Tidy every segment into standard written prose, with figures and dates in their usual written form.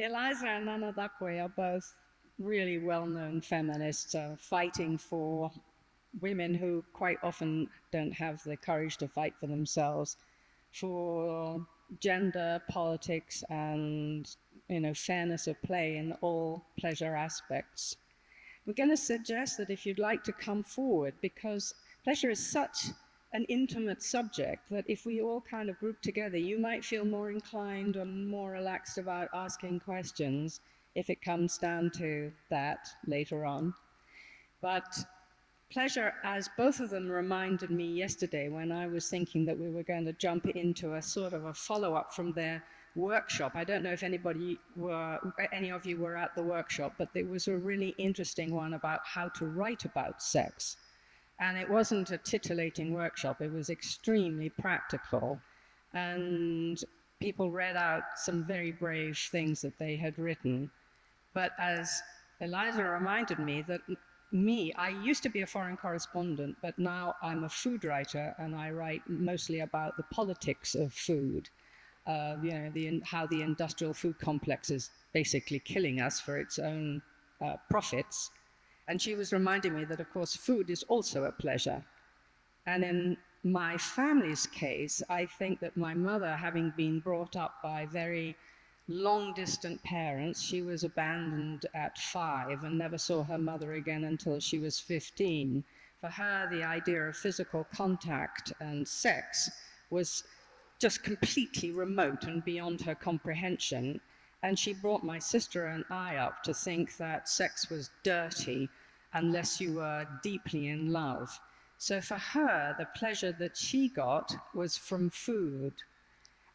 Eliza and Darkoa are both really well-known feminists fighting for women who quite often don't have the courage to fight for themselves, for gender, politics, and fairness of play in all pleasure aspects. We're going to suggest that if you'd like to come forward, because pleasure is such an intimate subject that if we all kind of group together, you might feel more inclined or more relaxed about asking questions if it comes down to that later on. But pleasure, as both of them reminded me yesterday when I was thinking that we were going to jump into a sort of a follow-up from their workshop. I don't know if any of you were at the workshop, but there was a really interesting one about how to write about sex. And it wasn't a titillating workshop, it was extremely practical. And people read out some very brave things that they had written. But as Eliza reminded me that I used to be a foreign correspondent, but now I'm a food writer and I write mostly about the politics of food. How the industrial food complex is basically killing us for its own profits. And she was reminding me that, of course, food is also a pleasure. And in my family's case, I think that my mother, having been brought up by very long-distant parents, she was abandoned at 5 and never saw her mother again until she was 15. For her, the idea of physical contact and sex was just completely remote and beyond her comprehension. And she brought my sister and I up to think that sex was dirty unless you were deeply in love. So for her, the pleasure that she got was from food.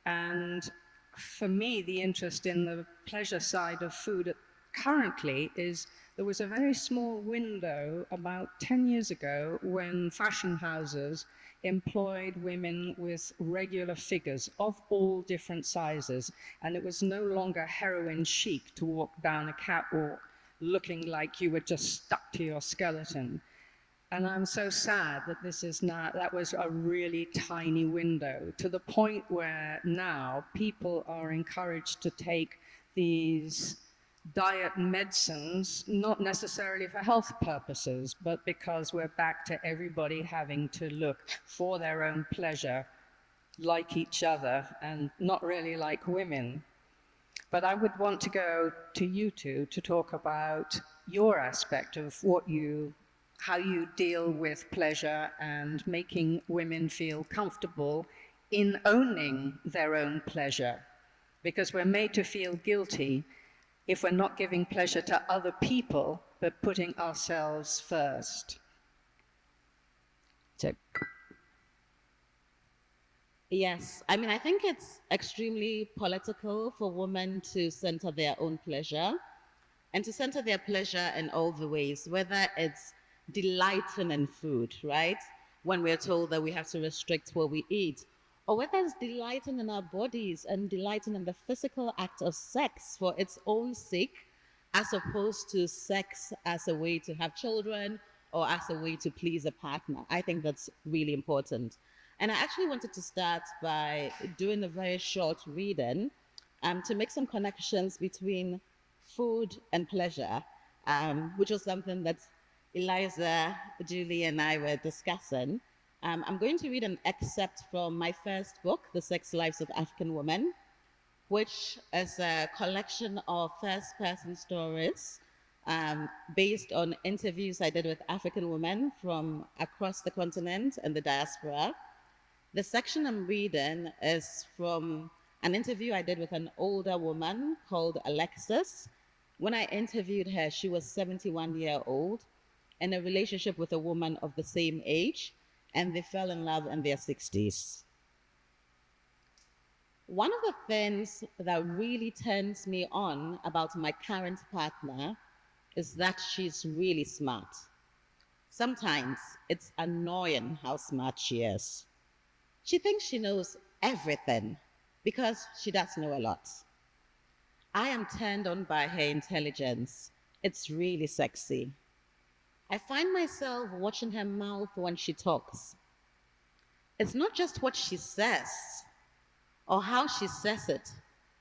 And for me, the interest in the pleasure side of food currently is there was a very small window about 10 years ago when fashion houses employed women with regular figures of all different sizes, and it was no longer heroin chic to walk down a catwalk looking like you were just stuck to your skeleton. And I'm so sad that that was a really tiny window, to the point where now people are encouraged to take these diet medicines, not necessarily for health purposes, but because we're back to everybody having to look for their own pleasure, like each other, and not really like women. But I would want to go to you two to talk about your aspect of how you deal with pleasure and making women feel comfortable in owning their own pleasure. Because we're made to feel guilty if we're not giving pleasure to other people, but putting ourselves first. So. Yes, I mean, I think it's extremely political for women to center their own pleasure and to center their pleasure in all the ways, whether it's delighting in food, right? When we're told that we have to restrict what we eat, or whether it's delighting in our bodies and delighting in the physical act of sex for its own sake, as opposed to sex as a way to have children or as a way to please a partner. I think that's really important. And I actually wanted to start by doing a very short reading to make some connections between food and pleasure, which was something that Eliza, Julie, and I were discussing. I'm going to read an excerpt from my first book, The Sex Lives of African Women, which is a collection of first-person stories based on interviews I did with African women from across the continent and the diaspora. The section I'm reading is from an interview I did with an older woman called Alexis. When I interviewed her, she was 71 years old in a relationship with a woman of the same age, and they fell in love in their 60s. One of the things that really turns me on about my current partner is that she's really smart. Sometimes it's annoying how smart she is. She thinks she knows everything because she does know a lot. I am turned on by her intelligence. It's really sexy. I find myself watching her mouth when she talks. It's not just what she says or how she says it,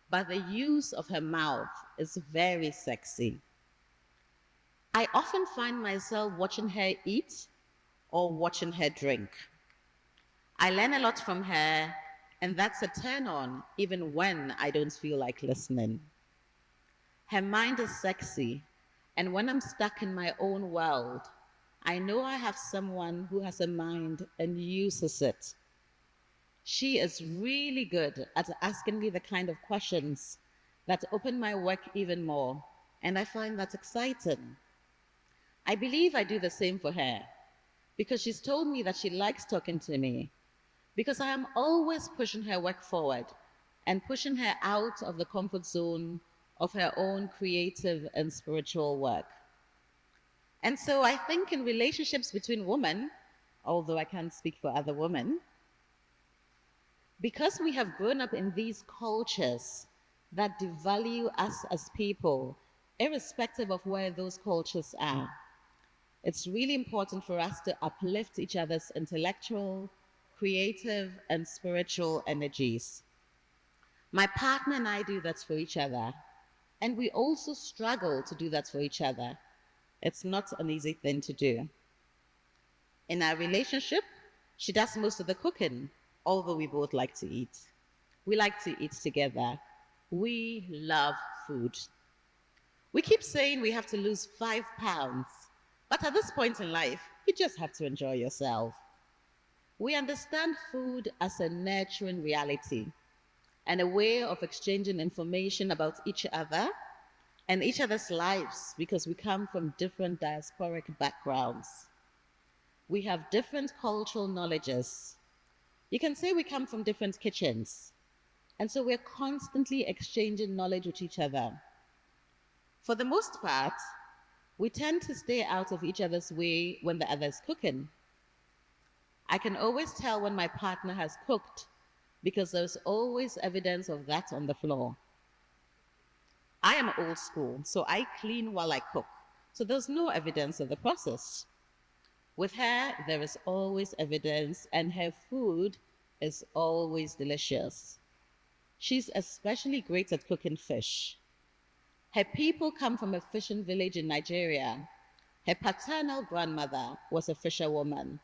but the use of her mouth is very sexy. I often find myself watching her eat or watching her drink. I learn a lot from her, and that's a turn on even when I don't feel like listening. Her mind is sexy, and when I'm stuck in my own world, I know I have someone who has a mind and uses it. She is really good at asking me the kind of questions that open my work even more, and I find that exciting. I believe I do the same for her because she's told me that she likes talking to me because I am always pushing her work forward and pushing her out of the comfort zone of her own creative and spiritual work. And so I think in relationships between women, although I can't speak for other women, because we have grown up in these cultures that devalue us as people, irrespective of where those cultures are, it's really important for us to uplift each other's intellectual, creative, and spiritual energies. My partner and I do that for each other, and we also struggle to do that for each other. It's not an easy thing to do. In our relationship, she does most of the cooking, although we both like to eat. We like to eat together. We love food. We keep saying we have to lose 5 pounds, but at this point in life, you just have to enjoy yourself. We understand food as a nurturing reality and a way of exchanging information about each other and each other's lives because we come from different diasporic backgrounds. We have different cultural knowledges. You can say we come from different kitchens, and so we're constantly exchanging knowledge with each other. For the most part, we tend to stay out of each other's way when the other is cooking. I can always tell when my partner has cooked because there's always evidence of that on the floor. I am old school, so I clean while I cook, so there's no evidence of the process. With her, there is always evidence, and her food is always delicious. She's especially great at cooking fish. Her people come from a fishing village in Nigeria. Her paternal grandmother was a fisherwoman.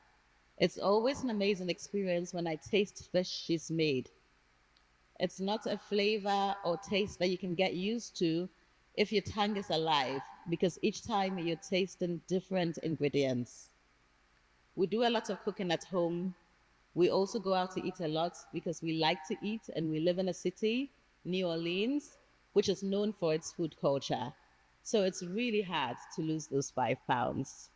It's always an amazing experience when I taste fish she's made. It's not a flavor or taste that you can get used to if your tongue is alive, because each time you're tasting different ingredients. We do a lot of cooking at home. We also go out to eat a lot because we like to eat, and we live in a city, New Orleans, which is known for its food culture. So it's really hard to lose those 5 pounds.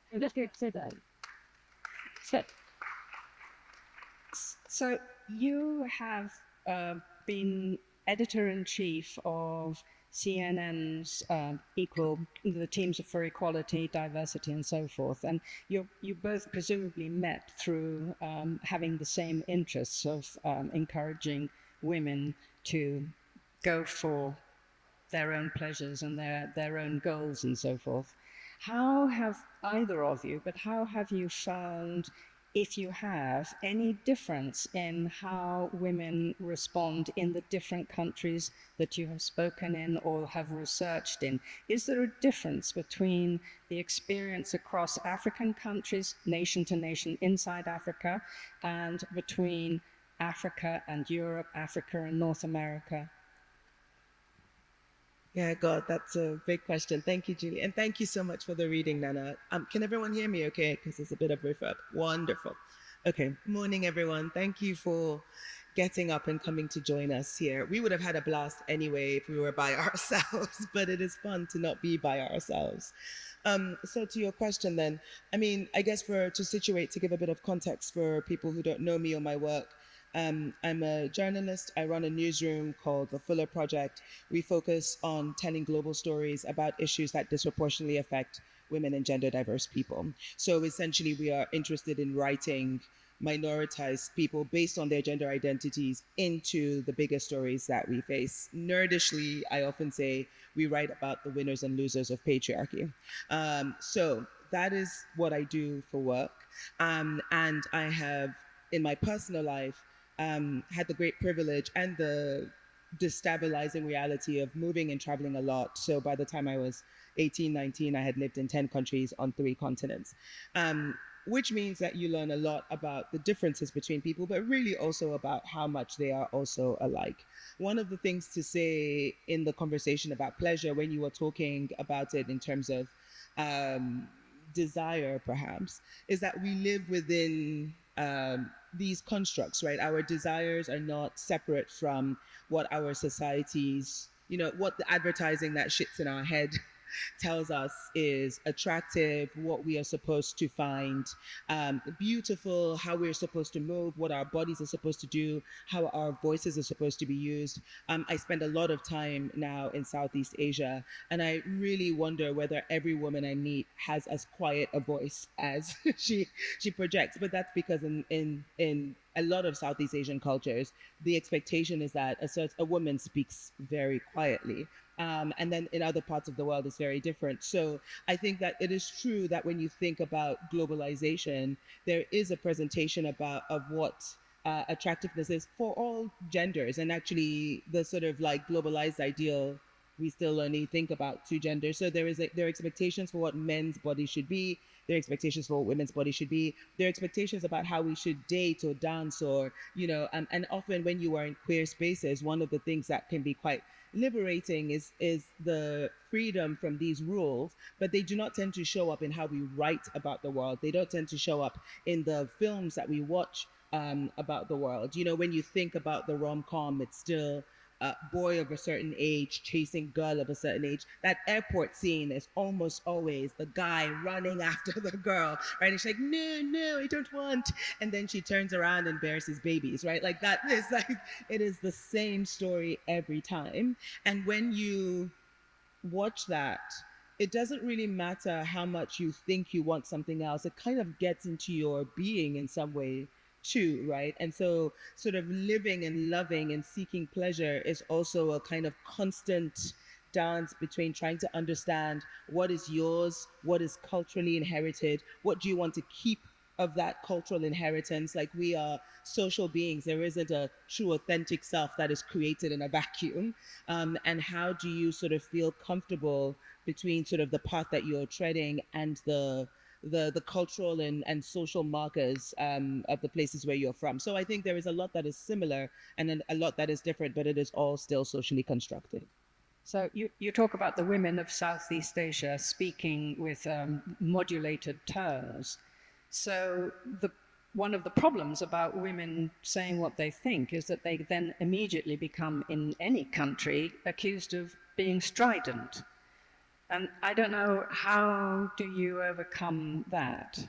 So, so you have been editor-in-chief of CNN's the teams for equality, diversity, and so forth. And you both presumably met through having the same interests of encouraging women to go for their own pleasures and their own goals and so forth. How have either of you, but how have you found, if you have, any difference in how women respond in the different countries that you have spoken in or have researched in? Is there a difference between the experience across African countries, nation to nation inside Africa, and between Africa and Europe, Africa and North America? Yeah, God, that's a big question. Thank you, Julie. And thank you so much for the reading, Nana. Can everyone hear me okay? Because there's a bit of reverb. Wonderful. Okay, morning, everyone. Thank you for getting up and coming to join us here. We would have had a blast anyway if we were by ourselves, but it is fun to not be by ourselves. So to your question then, I mean, I guess to give a bit of context for people who don't know me or my work, I'm a journalist. I run a newsroom called The Fuller Project. We focus on telling global stories about issues that disproportionately affect women and gender diverse people. So essentially, we are interested in writing minoritized people based on their gender identities into the bigger stories that we face. Nerdishly, I often say we write about the winners and losers of patriarchy. So that is what I do for work. And I have, in my personal life, had the great privilege and the destabilizing reality of moving and traveling a lot. So by the time I was 18, 19, I had lived in 10 countries on 3 continents. Which means that you learn a lot about the differences between people, but really also about how much they are also alike. One of the things to say in the conversation about pleasure, when you were talking about it in terms of desire, perhaps, is that we live within these constructs, right? Our desires are not separate from what our societies, what the advertising that shits in our head tells us is attractive, what we are supposed to find beautiful, how we're supposed to move, what our bodies are supposed to do, how our voices are supposed to be used. I spend a lot of time now in Southeast Asia, and I really wonder whether every woman I meet has as quiet a voice as she projects. But that's because in a lot of Southeast Asian cultures, the expectation is that a woman speaks very quietly. And then in other parts of the world, it's very different. So I think that it is true that when you think about globalization, there is a presentation of what attractiveness is for all genders. And actually, the sort of like globalized ideal, we still only think about 2 genders. So there are expectations for what men's body should be. There are expectations for what women's body should be. There are expectations about how we should date or dance, or and often when you are in queer spaces, one of the things that can be quite liberating is the freedom from these rules, but they do not tend to show up in how we write about the world. They don't tend to show up in the films that we watch about the world. When you think about the rom-com, it's still boy of a certain age chasing girl of a certain age. That airport scene is almost always the guy running after the girl, right? And she's like, no, I don't want. And then she turns around and bears his babies, right? Like that is like, it is the same story every time. And when you watch that, it doesn't really matter how much you think you want something else. It kind of gets into your being in some way too, right? And so sort of living and loving and seeking pleasure is also a kind of constant dance between trying to understand what is yours, what is culturally inherited, what do you want to keep of that cultural inheritance. Like, we are social beings. There isn't a true authentic self that is created in a vacuum. And how do you sort of feel comfortable between sort of the path that you're treading and the cultural and social markers of the places where you're from. So I think there is a lot that is similar and then a lot that is different, but it is all still socially constructed. So you talk about the women of Southeast Asia speaking with modulated tones. So one of the problems about women saying what they think is that they then immediately become, in any country, accused of being strident. And I don't know, how do you overcome that?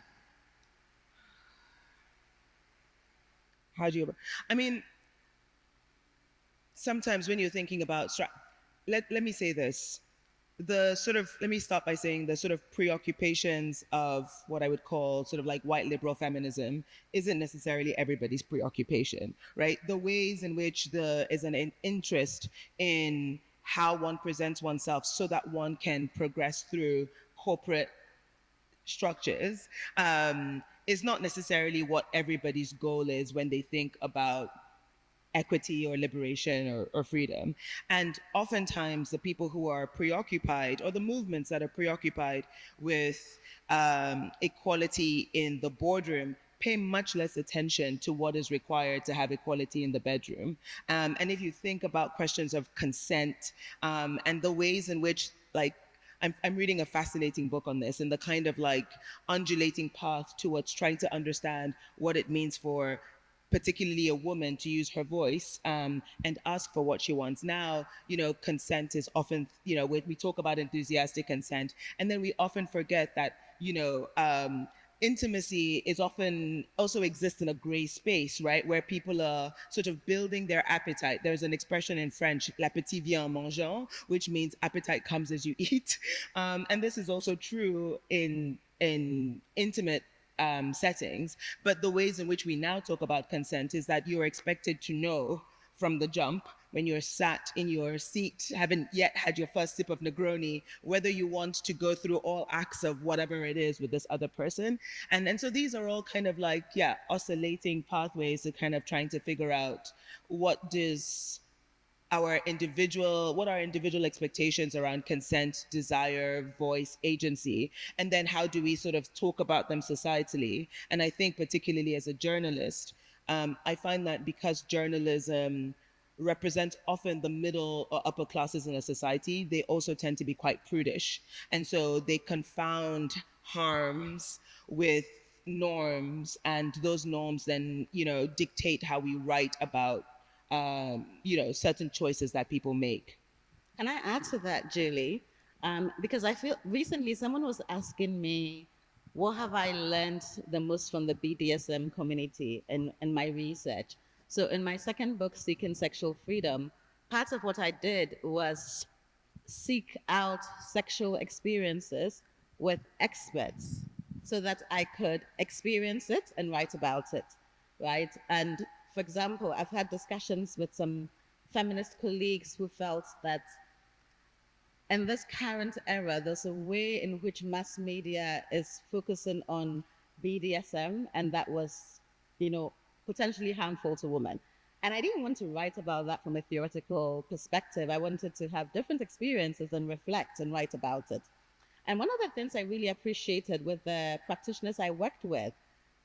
How do you? I mean, sometimes when you're thinking about, let me say this. Let me start by saying the sort of preoccupations of what I would call sort of like white liberal feminism isn't necessarily everybody's preoccupation, right? The ways in which there is an interest in how one presents oneself so that one can progress through corporate structures is not necessarily what everybody's goal is when they think about equity or liberation or freedom. And oftentimes the people who are preoccupied, or the movements that are preoccupied with equality in the boardroom, pay much less attention to what is required to have equality in the bedroom. And if you think about questions of consent and the ways in which, like, I'm reading a fascinating book on this, and the kind of like undulating path towards trying to understand what it means for particularly a woman to use her voice and ask for what she wants. Now, consent is often, we talk about enthusiastic consent, and then we often forget that, intimacy is often also exists in a gray space, right? Where people are sort of building their appetite. There's an expression in French, l'appétit vient en mangeant, which means appetite comes as you eat. And this is also true in intimate settings. But the ways in which we now talk about consent is that you're expected to know from the jump, when you're sat in your seat, haven't yet had your first sip of Negroni, whether you want to go through all acts of whatever it is with this other person. And so these are all kind of like, oscillating pathways to kind of trying to figure out what does what our individual expectations around consent, desire, voice, agency, and then how do we sort of talk about them societally. And I think particularly as a journalist, I find that because journalism represents often the middle or upper classes in a society, they also tend to be quite prudish. And so they confound harms with norms, and those norms then, dictate how we write about, certain choices that people make. Can I add to that, Julie? Because I feel recently someone was asking me, what have I learned the most from the BDSM community in my research? So in my second book, Seeking Sexual Freedom, part of what I did was seek out sexual experiences with experts so that I could experience it and write about it, right? And for example, I've had discussions with some feminist colleagues who felt that in this current era, there's a way in which mass media is focusing on BDSM, and that was, potentially harmful to women. And I didn't want to write about that from a theoretical perspective. I wanted to have different experiences and reflect and write about it. And one of the things I really appreciated with the practitioners I worked with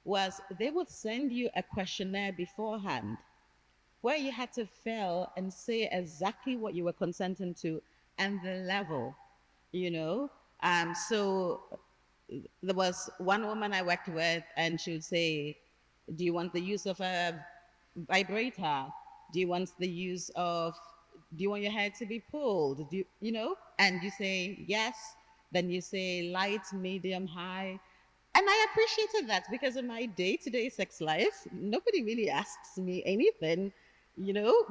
was they would send you a questionnaire beforehand where you had to fill and say exactly what you were consenting to and the level, So there was one woman I worked with, and she would say, do you want the use of a vibrator? Do you want your hair to be pulled? And you say yes, then you say light, medium, high. And I appreciated that because in my day-to-day sex life, nobody really asks me anything,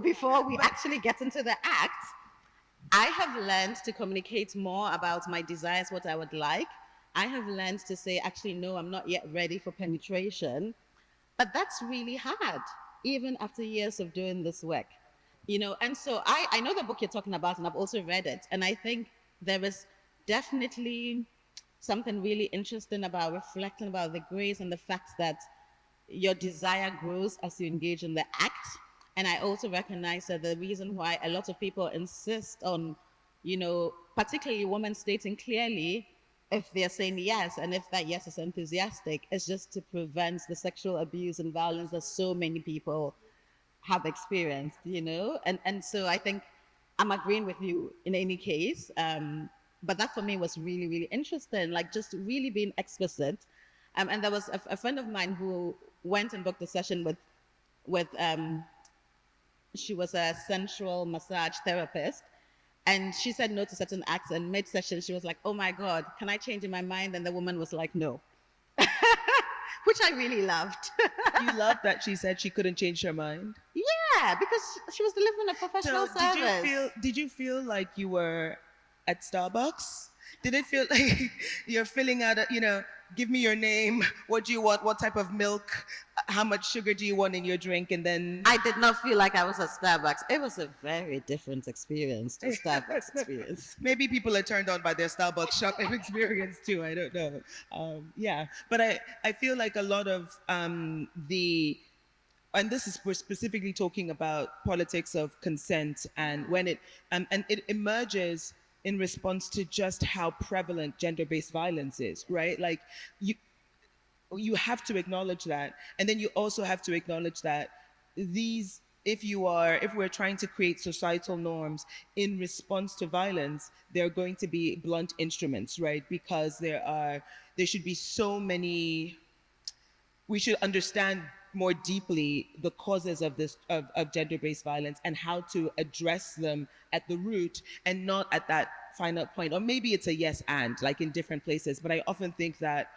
before we actually get into the act. I have learned to communicate more about my desires, what I would like. I have learned to say, actually, no, I'm not yet ready for penetration. But that's really hard, even after years of doing this work. And so I know the book you're talking about, and I've also read it. And I think there is definitely something really interesting about reflecting about the grace and the fact that your desire grows as you engage in the act. And I also recognize that the reason why a lot of people insist on, particularly women stating clearly if they're saying yes, and if that yes is enthusiastic, is just to prevent the sexual abuse and violence that so many people have experienced, And so I think I'm agreeing with you in any case. But that for me was really, really interesting, like just really being explicit. And there was a friend of mine who went and booked a session with she was a sensual massage therapist. And she said no to certain acts, and mid-session she was like, oh my God, can I change in my mind? And the woman was like, no. Which I really loved. You loved that she said she couldn't change her mind? Yeah, because she was delivering a professional service. Did you feel like you were at Starbucks? Did it feel like you're filling out give me your name, what do you want, what type of milk, how much sugar do you want in your drink, and then... I did not feel like I was at Starbucks. It was a very different experience to Starbucks experience. Maybe people are turned on by their Starbucks shopping experience too, I don't know. But I feel like a lot of and we're specifically talking about politics of consent, and when it emerges in response to just how prevalent gender-based violence is, right? Like you have to acknowledge that. And then you also have to acknowledge that if we're trying to create societal norms in response to violence, they're going to be blunt instruments, right? Because there should be so many, we should understand more deeply the causes of gender-based violence and how to address them at the root and not at that final point. Or maybe it's a yes and, like in different places. But I often think that,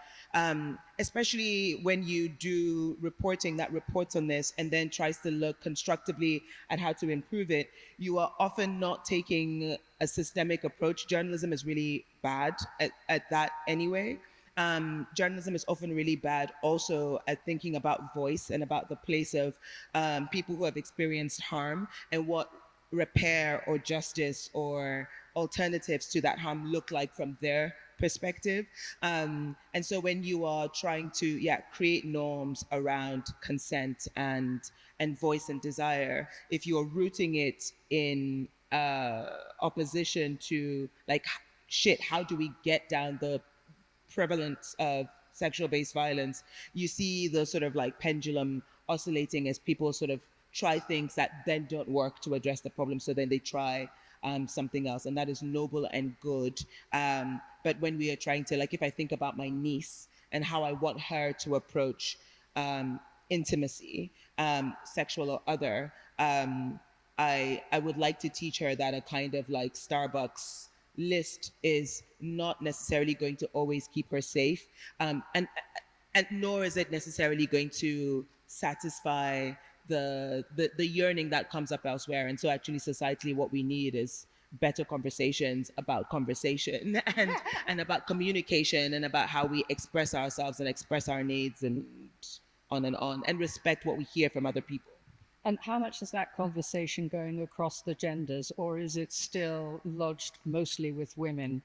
especially when you do reporting that reports on this and then tries to look constructively at how to improve it, you are often not taking a systemic approach. Journalism is really bad at that anyway. Journalism is often really bad also at thinking about voice and about the place of people who have experienced harm and what repair or justice or alternatives to that harm look like from their perspective. And so when you are trying to create norms around consent and voice and desire, if you're rooting it in opposition to like shit, how do we get down the prevalence of sexual based violence, you see the sort of like pendulum oscillating as people sort of try things that then don't work to address the problem. So then they try something else, and that is noble and good. But when we are trying to, like, if I think about my niece and how I want her to approach intimacy, sexual or other, I would like to teach her that a kind of like Starbucks list is not necessarily going to always keep her safe, and nor is it necessarily going to satisfy the yearning that comes up elsewhere. And so actually societally what we need is better conversations about conversation and about communication and about how we express ourselves and express our needs and on and respect what we hear from other people. And how much is that conversation going across the genders, or is it still lodged mostly with women?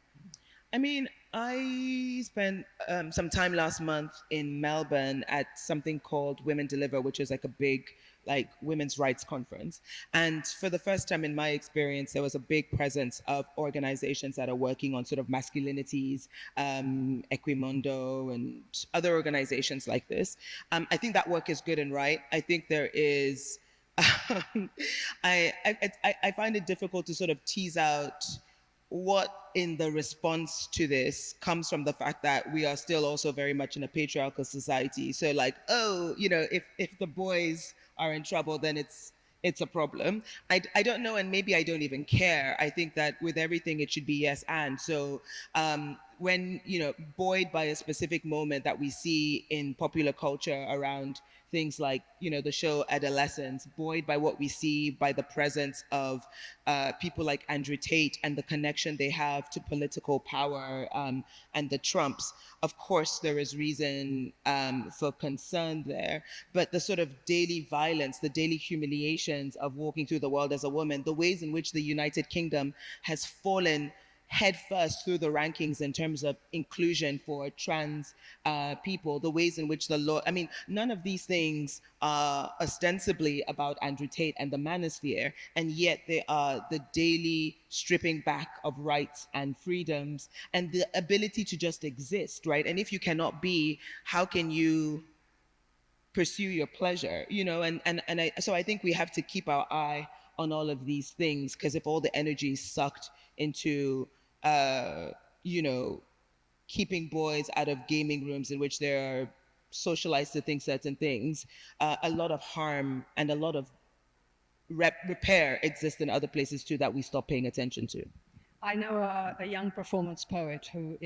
I mean, I spent some time last month in Melbourne at something called Women Deliver, which is like a big like women's rights conference. And for the first time in my experience, there was a big presence of organizations that are working on sort of masculinities, Equimundo and other organizations like this. I think that work is good and right. I think there is... I find it difficult to sort of tease out what in the response to this comes from the fact that we are still also very much in a patriarchal society. So like, oh, you know, if the boys are in trouble, then it's a problem. I don't know, and maybe I don't even care. I think that with everything, it should be yes and. So when, you know, buoyed by a specific moment that we see in popular culture around things like, you know, the show Adolescence, buoyed by what we see by the presence of people like Andrew Tate and the connection they have to political power and the Trumps. Of course, there is reason for concern there, but the sort of daily violence, the daily humiliations of walking through the world as a woman, the ways in which the United Kingdom has fallen headfirst through the rankings in terms of inclusion for trans people, the ways in which the law, I mean, none of these things are ostensibly about Andrew Tate and the manosphere, and yet they are the daily stripping back of rights and freedoms and the ability to just exist, right? And if you cannot be, how can you pursue your pleasure, you know? So I think we have to keep our eye on all of these things, because if all the energy is sucked into you know, keeping boys out of gaming rooms in which they're socialized to think certain things, a lot of harm and a lot of repair exists in other places too that we stop paying attention to. I know a young performance poet who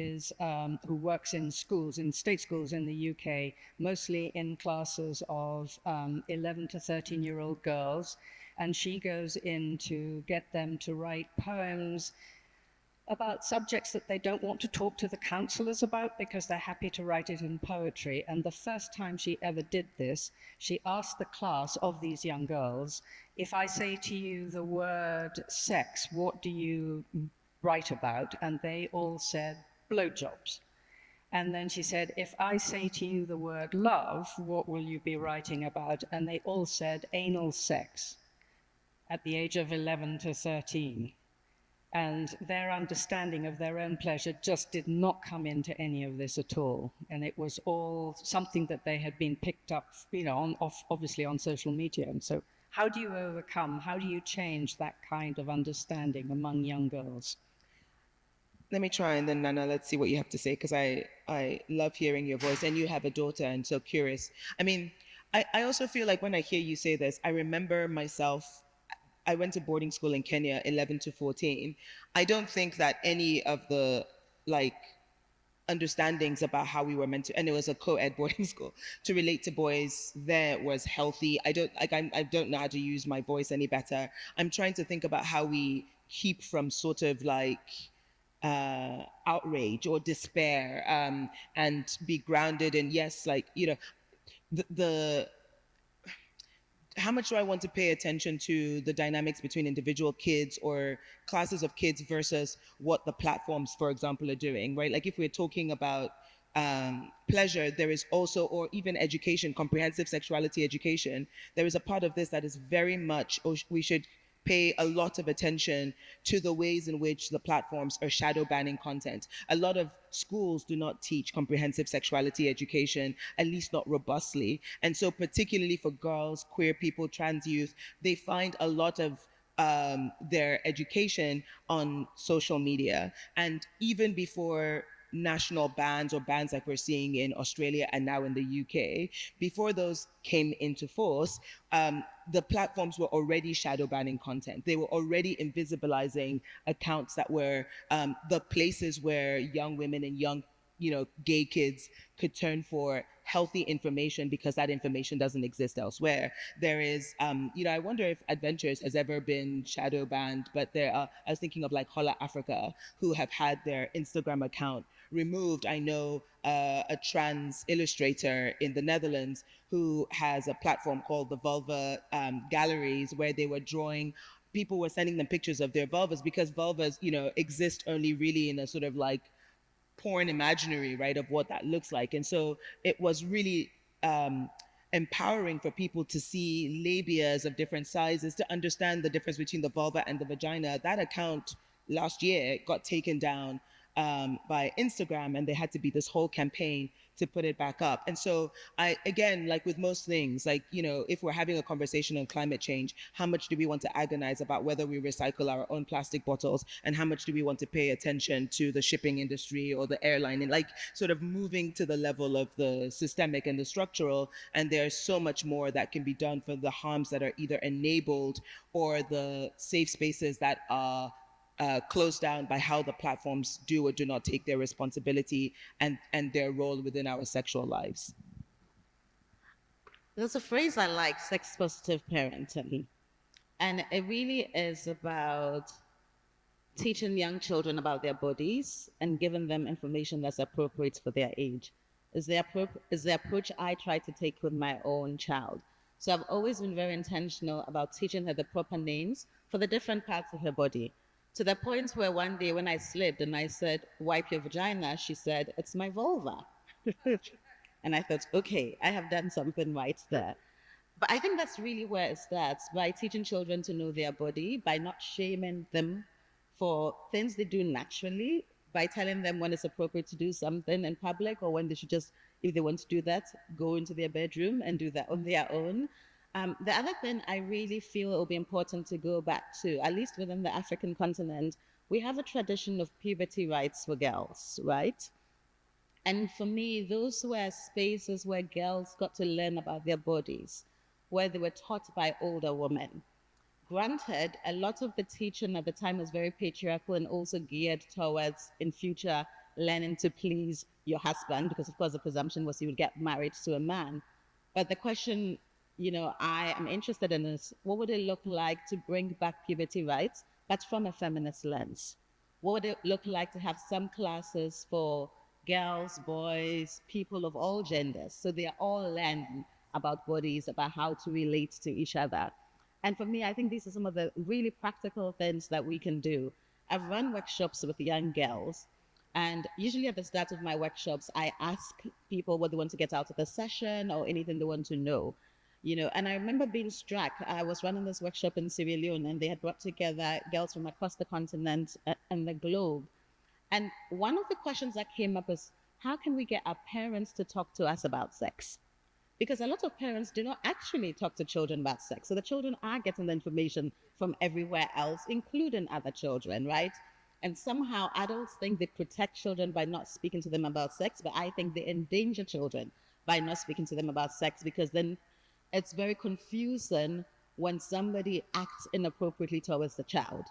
works in schools, in state schools in the UK, mostly in classes of 11 to 13-year-old girls, and she goes in to get them to write poems about subjects that they don't want to talk to the counselors about because they're happy to write it in poetry. And the first time she ever did this, she asked the class of these young girls, if I say to you the word sex, what do you write about? And they all said blowjobs. And then she said, if I say to you the word love, what will you be writing about? And they all said anal sex at the age of 11 to 13. And their understanding of their own pleasure just did not come into any of this at all. And it was all something that they had been picked up, you know, obviously on social media. And so how do you overcome, how do you change that kind of understanding among young girls? Let me try, and then Nana, let's see what you have to say, because I love hearing your voice, and you have a daughter, and so curious. I mean, I also feel like when I hear you say this, I remember myself. I went to boarding school in Kenya, 11 to 14. I don't think that any of the like understandings about how we were meant to, and it was a co-ed boarding school, to relate to boys there was healthy. I don't know how to use my voice any better. I'm trying to think about how we keep from sort of like outrage or despair, and be grounded in, yes, like, you know, the how much do I want to pay attention to the dynamics between individual kids or classes of kids versus what the platforms, for example, are doing, right? Like if we're talking about pleasure, there is also, or even education, comprehensive sexuality education, there is a part of this that is very much, or we should pay a lot of attention to the ways in which the platforms are shadow banning content. A lot of schools do not teach comprehensive sexuality education, at least not robustly. And so, particularly for girls, queer people, trans youth, they find a lot of their education on social media. And even before national bans or bans like we're seeing in Australia and now in the UK, before those came into force, the platforms were already shadow banning content. They were already invisibilizing accounts that were the places where young women and young, gay kids could turn for healthy information because that information doesn't exist elsewhere. There is, I wonder if Adventures has ever been shadow banned, but I was thinking of like Holla Africa, who have had their Instagram account removed. I know a trans illustrator in the Netherlands who has a platform called the Vulva Galleries, where they were drawing, people were sending them pictures of their vulvas because vulvas, exist only really in a sort of like porn imaginary, right, of what that looks like. And so it was really empowering for people to see labias of different sizes, to understand the difference between the vulva and the vagina. That account last year got taken down by Instagram, and there had to be this whole campaign to put it back up. And so again, like with most things, like, if we're having a conversation on climate change, how much do we want to agonize about whether we recycle our own plastic bottles, and how much do we want to pay attention to the shipping industry or the airline, and like sort of moving to the level of the systemic and the structural. And there's so much more that can be done for the harms that are either enabled or the safe spaces that are closed down by how the platforms do or do not take their responsibility and their role within our sexual lives. There's a phrase I like, sex positive parenting. And it really is about teaching young children about their bodies and giving them information that's appropriate for their age. Is the approach I try to take with my own child. So I've always been very intentional about teaching her the proper names for the different parts of her body. To the point where one day when I slipped and I said, wipe your vagina, she said, it's my vulva. And I thought, okay, I have done something right there. But I think that's really where it starts, by teaching children to know their body, by not shaming them for things they do naturally, by telling them when it's appropriate to do something in public, or when they should just, if they want to do that, go into their bedroom and do that on their own. The other thing I really feel it will be important to go back to, at least within the African continent, we have a tradition of puberty rights for girls, right? And for me, those were spaces where girls got to learn about their bodies, where they were taught by older women. Granted, a lot of the teaching at the time was very patriarchal and also geared towards, in future, learning to please your husband, because of course the presumption was you would get married to a man. But the question, I am interested in is, what would it look like to bring back puberty rights, but from a feminist lens? What would it look like to have some classes for girls, boys, people of all genders, so they are all learning about bodies, about how to relate to each other? And for me, I think these are some of the really practical things that we can do. I've run workshops with young girls, and usually at the start of my workshops, I ask people what they want to get out of the session or anything they want to know. And I remember being struck. I was running this workshop in Sierra Leone, and they had brought together girls from across the continent and the globe. And one of the questions that came up is, how can we get our parents to talk to us about sex? Because a lot of parents do not actually talk to children about sex. So the children are getting the information from everywhere else, including other children, right? And somehow adults think they protect children by not speaking to them about sex, but I think they endanger children by not speaking to them about sex, because then it's very confusing when somebody acts inappropriately towards the child.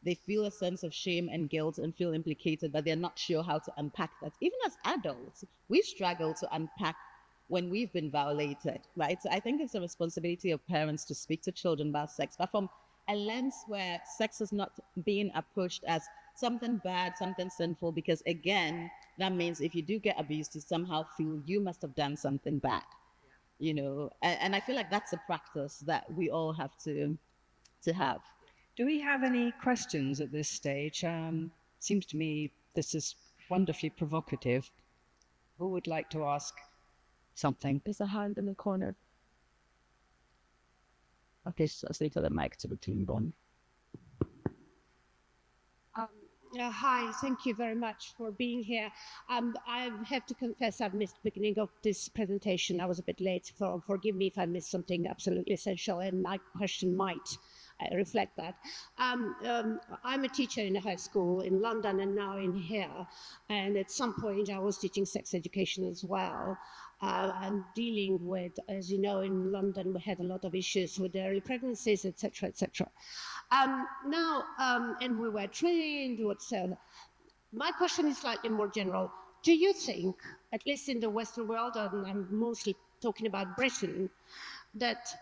They feel a sense of shame and guilt and feel implicated, but they're not sure how to unpack that. Even as adults, we struggle to unpack when we've been violated, right? So I think it's a responsibility of parents to speak to children about sex, but from a lens where sex is not being approached as something bad, something sinful, because again, that means if you do get abused, you somehow feel you must have done something bad. you know, and I feel like that's a practice that we all have to have. Do we have any questions at this stage? Seems to me this is wonderfully provocative. Who would like to ask something? There's a hand in the corner. Okay, so stay to the mic to between one. Hi, thank you very much for being here. I have to confess I've missed the beginning of this presentation. I was a bit late, so forgive me if I missed something absolutely essential, and my question might reflect that. I'm a teacher in a high school in London and now in here, and at some point I was teaching sex education as well. And dealing with, as you know, in London we had a lot of issues with early pregnancies, etc., etc. And we were trained, whatsoever. My question is slightly more general. Do you think, at least in the Western world, and I'm mostly talking about Britain, that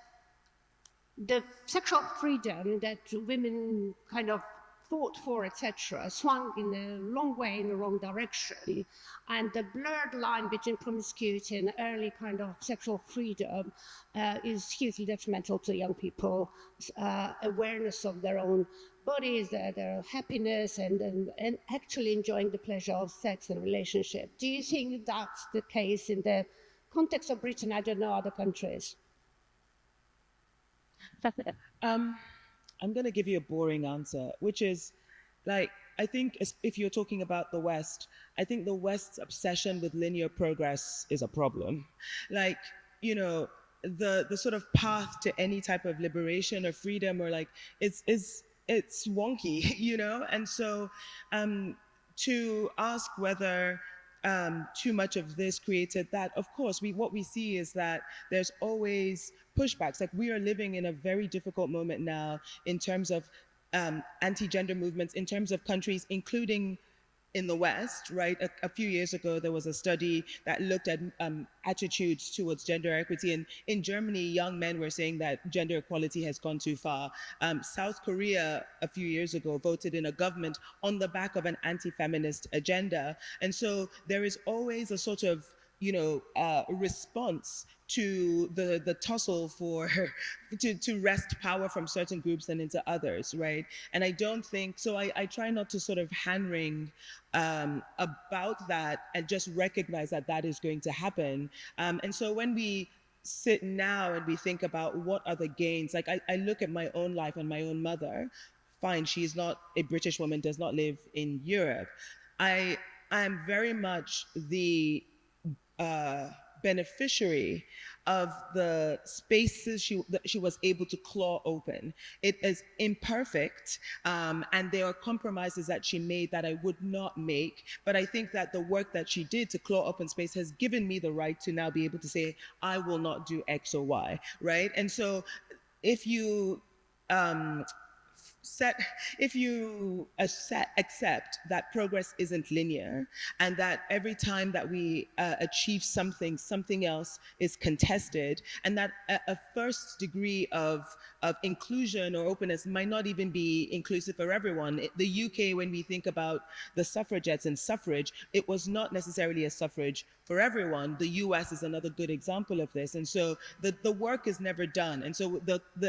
the sexual freedom that women kind of fought for, etc., swung in a long way in the wrong direction, and the blurred line between promiscuity and early kind of sexual freedom is hugely detrimental to young people's awareness of their own bodies, their happiness, and actually enjoying the pleasure of sex and relationship. Do you think that's the case in the context of Britain? I don't know other countries. I'm going to give you a boring answer, which is like, I think if you're talking about the West, I think the West's obsession with linear progress is a problem. Like, you know, the sort of path to any type of liberation or freedom or like, it's wonky, you know? And so to ask whether too much of this created that, of course, what we see is that there's always pushbacks. Like we are living in a very difficult moment now in terms of anti-gender movements, in terms of countries, including in the West, right? A few years ago, there was a study that looked at attitudes towards gender equity. And in Germany, young men were saying that gender equality has gone too far. South Korea, a few years ago, voted in a government on the back of an anti-feminist agenda. And so there is always a sort of, you know, response to the tussle for to wrest power from certain groups and into others, right? And I don't think so. I try not to sort of hand wring about that and just recognize that that is going to happen. And so when we sit now and we think about what are the gains, like I look at my own life and my own mother. Fine, she's not a British woman, does not live in Europe. I am very much the beneficiary of the spaces she was able to claw open. It is imperfect, and there are compromises that she made that I would not make, but I think that the work that she did to claw open space has given me the right to now be able to say, I will not do X or Y, right? And so if you accept that progress isn't linear and that every time that we achieve something, something else is contested, and that a first degree of inclusion or openness might not even be inclusive for everyone. The UK, when we think about the suffragettes and suffrage, it was not necessarily a suffrage for everyone. The US is another good example of this. And so the work is never done. And so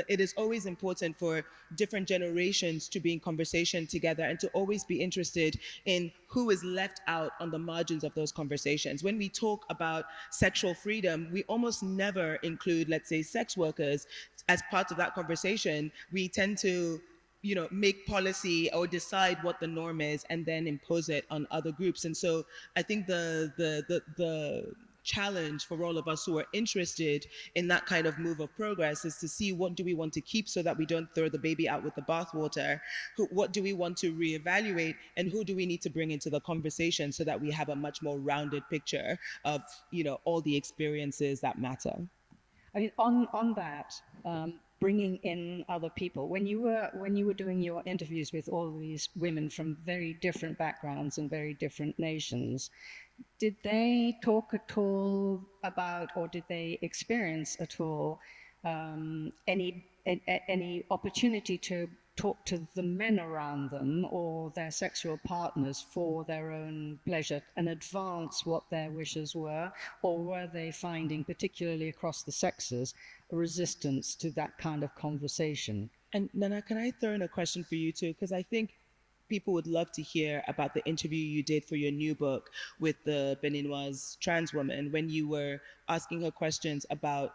it is always important for different generations to be in conversation together and to always be interested in who is left out on the margins of those conversations. When we talk about sexual freedom, we almost never include, let's say, sex workers as part of that conversation. We tend to, you know, make policy or decide what the norm is and then impose it on other groups. And so I think the challenge for all of us who are interested in that kind of move of progress is to see what do we want to keep so that we don't throw the baby out with the bathwater, what do we want to reevaluate, and who do we need to bring into the conversation so that we have a much more rounded picture of, you know, all the experiences that matter. I mean, on that, bringing in other people. When you were doing your interviews with all these women from very different backgrounds and very different nations, did they talk at all about, or did they experience at all any opportunity to talk to the men around them or their sexual partners for their own pleasure and advance what their wishes were? Or were they finding, particularly across the sexes, a resistance to that kind of conversation? And Nana, can I throw in a question for you too? Because I think people would love to hear about the interview you did for your new book with the Beninoise trans woman when you were asking her questions about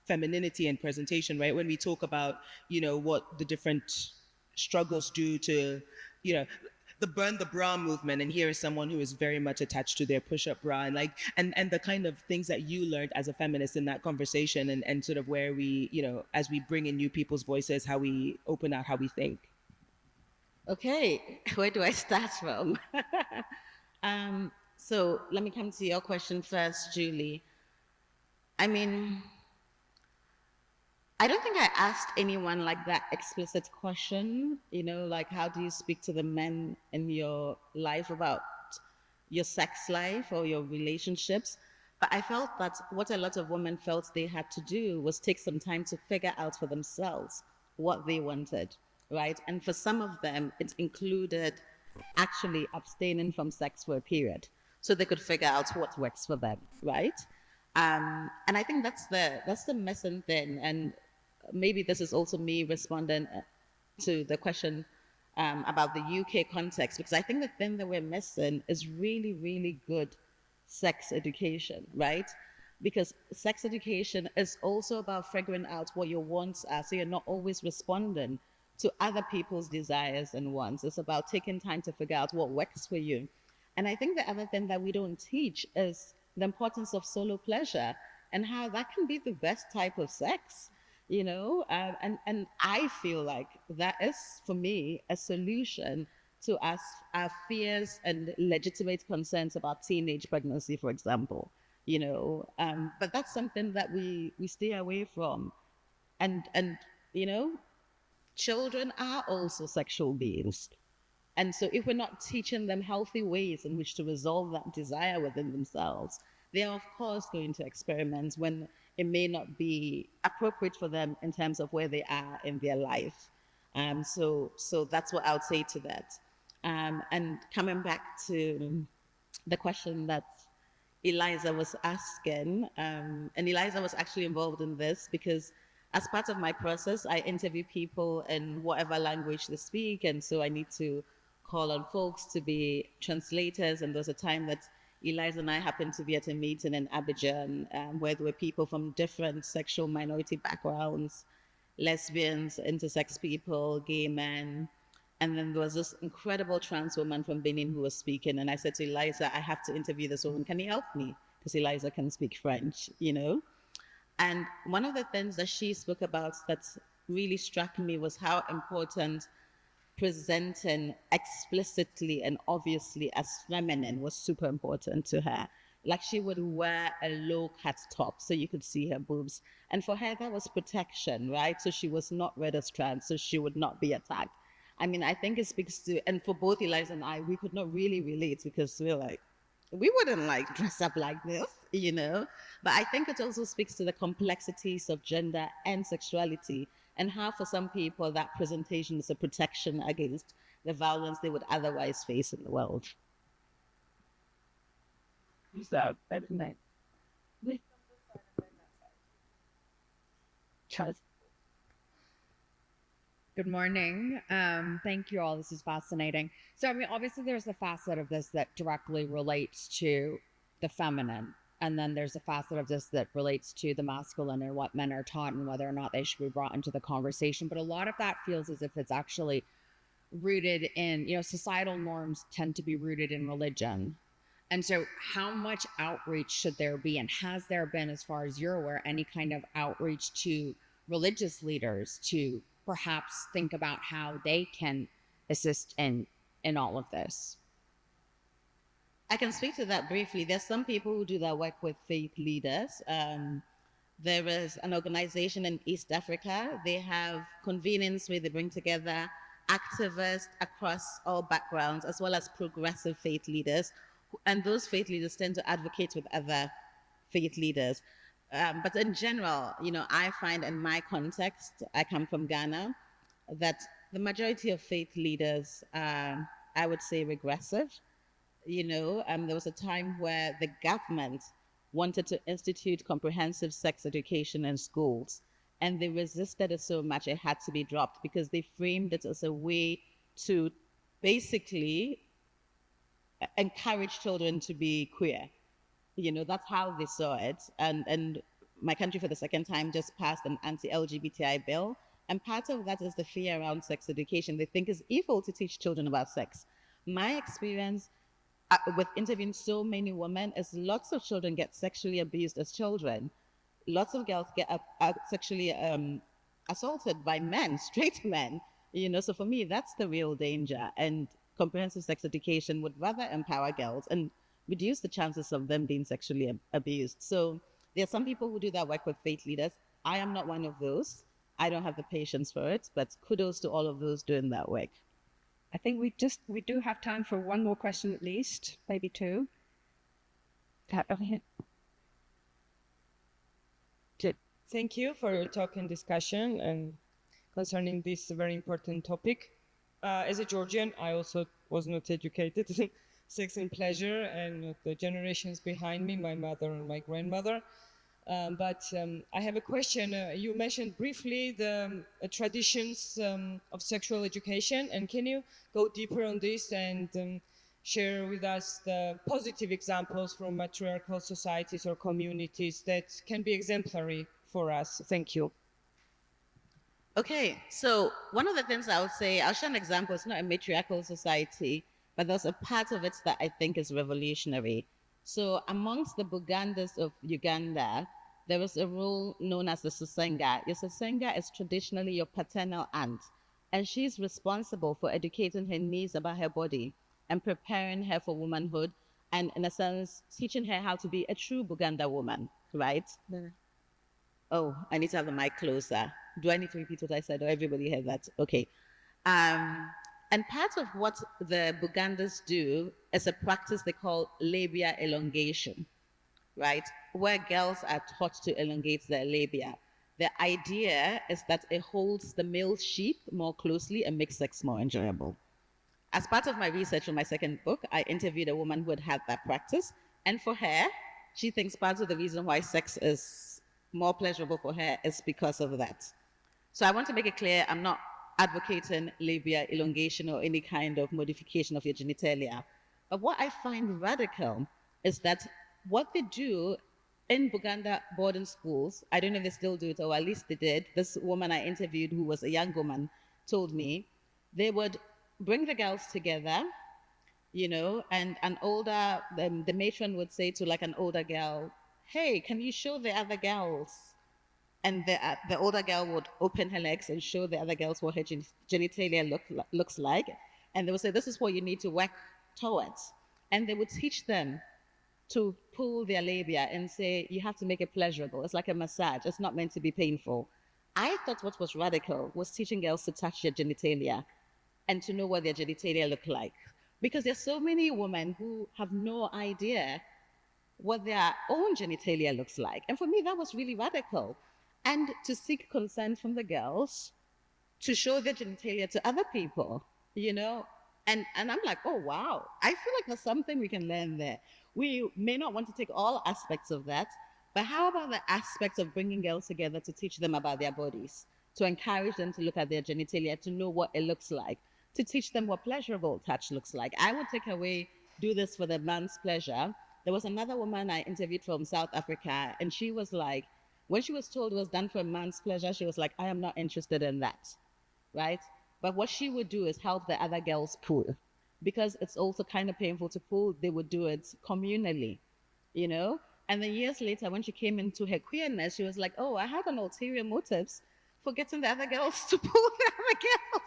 femininity and presentation, right? When we talk about, what the different struggles do to, the burn the bra movement, and here is someone who is very much attached to their push-up bra, and the kind of things that you learned as a feminist in that conversation, and sort of where we, as we bring in new people's voices, how we open out how we think. Okay, where do I start from? So let me come to your question first, Julie. I mean, I don't think I asked anyone like that explicit question, like how do you speak to the men in your life about your sex life or your relationships? But I felt that what a lot of women felt they had to do was take some time to figure out for themselves what they wanted, right? And for some of them, it included actually abstaining from sex for a period so they could figure out what works for them, right? And I think that's the missing thing. And maybe this is also me responding to the question about the UK context, because I think the thing that we're missing is really, really good sex education, right? Because sex education is also about figuring out what your wants are, so you're not always responding to other people's desires and wants. It's about taking time to figure out what works for you. And I think the other thing that we don't teach is the importance of solo pleasure and how that can be the best type of sex, and I feel like that is, for me, a solution to our fears and legitimate concerns about teenage pregnancy, for example, but that's something that we stay away from. And children are also sexual beings. And so if we're not teaching them healthy ways in which to resolve that desire within themselves, they are, of course, going to experiment when it may not be appropriate for them in terms of where they are in their life. So that's what I would say to that. And coming back to the question that Eliza was asking, and Eliza was actually involved in this because as part of my process, I interview people in whatever language they speak, and so I need to call on folks to be translators. And there was a time that Eliza and I happened to be at a meeting in Abidjan where there were people from different sexual minority backgrounds, lesbians, intersex people, gay men. And then there was this incredible trans woman from Benin who was speaking. And I said to Eliza, I have to interview this woman. Can you help me? Because Eliza can speak French, And one of the things that she spoke about that really struck me was how important presenting explicitly and obviously as feminine was super important to her. Like she would wear a low-cut top so you could see her boobs. And for her, that was protection, right? So she was not read as trans, so she would not be attacked. I mean, I think it speaks to, and for both Eliza and I, we could not really relate because we're like, we wouldn't like dress up like this, But I think it also speaks to the complexities of gender and sexuality and how for some people that presentation is a protection against the violence they would otherwise face in the world. So, Good morning. Thank you all. This is fascinating. So, I mean, obviously there's a facet of this that directly relates to the feminine. And then there's a facet of this that relates to the masculine and what men are taught and whether or not they should be brought into the conversation. But a lot of that feels as if it's actually rooted in, societal norms tend to be rooted in religion. And so how much outreach should there be? And has there been, as far as you're aware, any kind of outreach to religious leaders to perhaps think about how they can assist in all of this? I can speak to that briefly. There's some people who do that work with faith leaders. There is an organization in East Africa. They have convenings where they bring together activists across all backgrounds, as well as progressive faith leaders. And those faith leaders tend to advocate with other faith leaders. But in general, I find in my context, I come from Ghana, that the majority of faith leaders are, I would say, regressive. There was a time where the government wanted to institute comprehensive sex education in schools, and they resisted it so much it had to be dropped because they framed it as a way to basically encourage children to be queer. That's how they saw it. And my country, for the second time, just passed an anti-LGBTI bill. And part of that is the fear around sex education. They think it's evil to teach children about sex. My experience with interviewing so many women is lots of children get sexually abused as children. Lots of girls get sexually assaulted by men, straight men. So for me, that's the real danger. And comprehensive sex education would rather empower girls and reduce the chances of them being sexually abused. So there are some people who do that work with faith leaders. I am not one of those. I don't have the patience for it, but kudos to all of those doing that work. I think we do have time for one more question at least, maybe two. That over here. Thank you for your talk and discussion and concerning this very important topic. As a Georgian, I also was not educated in sex and pleasure, and the generations behind me, my mother and my grandmother. But I have a question. You mentioned briefly the traditions of sexual education, and can you go deeper on this and share with us the positive examples from matriarchal societies or communities that can be exemplary for us? Thank you. Okay, so one of the things I would say, I'll share an example. It's not a matriarchal society, but there's a part of it that I think is revolutionary. So amongst the Bugandas of Uganda, there is a role known as the Susenga. Your Susenga is traditionally your paternal aunt, and she's responsible for educating her niece about her body and preparing her for womanhood, and in a sense, teaching her how to be a true Buganda woman, right? Yeah. Oh, I need to have the mic closer. Do I need to repeat what I said, or everybody heard that? Okay. And part of what the Bugandas do is a practice they call labia elongation, right? Where girls are taught to elongate their labia. The idea is that it holds the male sheath more closely and makes sex more enjoyable. As part of my research for my second book, I interviewed a woman who had had that practice. And for her, she thinks part of the reason why sex is more pleasurable for her is because of that. So I want to make it clear, I'm not advocating labia elongation or any kind of modification of your genitalia. But what I find radical is that what they do in Buganda boarding schools, I don't know if they still do it, or at least they did. This woman I interviewed, who was a young woman, told me they would bring the girls together, and an older, the matron would say to like an older girl, hey, can you show the other girls? And the older girl would open her legs and show the other girls what her genitalia looks like. And they would say, this is what you need to work towards. And they would teach them to pull their labia and say, you have to make it pleasurable. It's like a massage. It's not meant to be painful. I thought what was radical was teaching girls to touch their genitalia and to know what their genitalia look like. Because there's so many women who have no idea what their own genitalia looks like. And for me, that was really radical. And to seek consent from the girls to show their genitalia to other people, And I'm like, oh, wow. I feel like there's something we can learn there. We may not want to take all aspects of that, but how about the aspect of bringing girls together to teach them about their bodies, to encourage them to look at their genitalia, to know what it looks like, to teach them what pleasurable touch looks like. I would take away, do this for the man's pleasure. There was another woman I interviewed from South Africa, and she was like, when she was told it was done for a man's pleasure, she was like, I am not interested in that, right? But what she would do is help the other girls pull. Because it's also kind of painful to pull, they would do it communally, And then years later, when she came into her queerness, she was like, oh, I had an ulterior motives for getting the other girls to pull the other girls.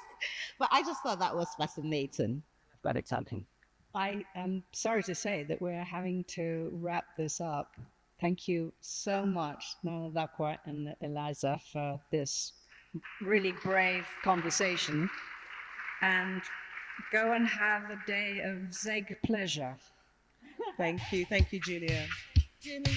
But I just thought that was fascinating. But exciting. I am sorry to say that we're having to wrap this up. Thank you so much, Nana Darkoa and Eliza, for this really brave conversation. And go and have a day of Zeg pleasure. Thank you, Julia. Jimmy.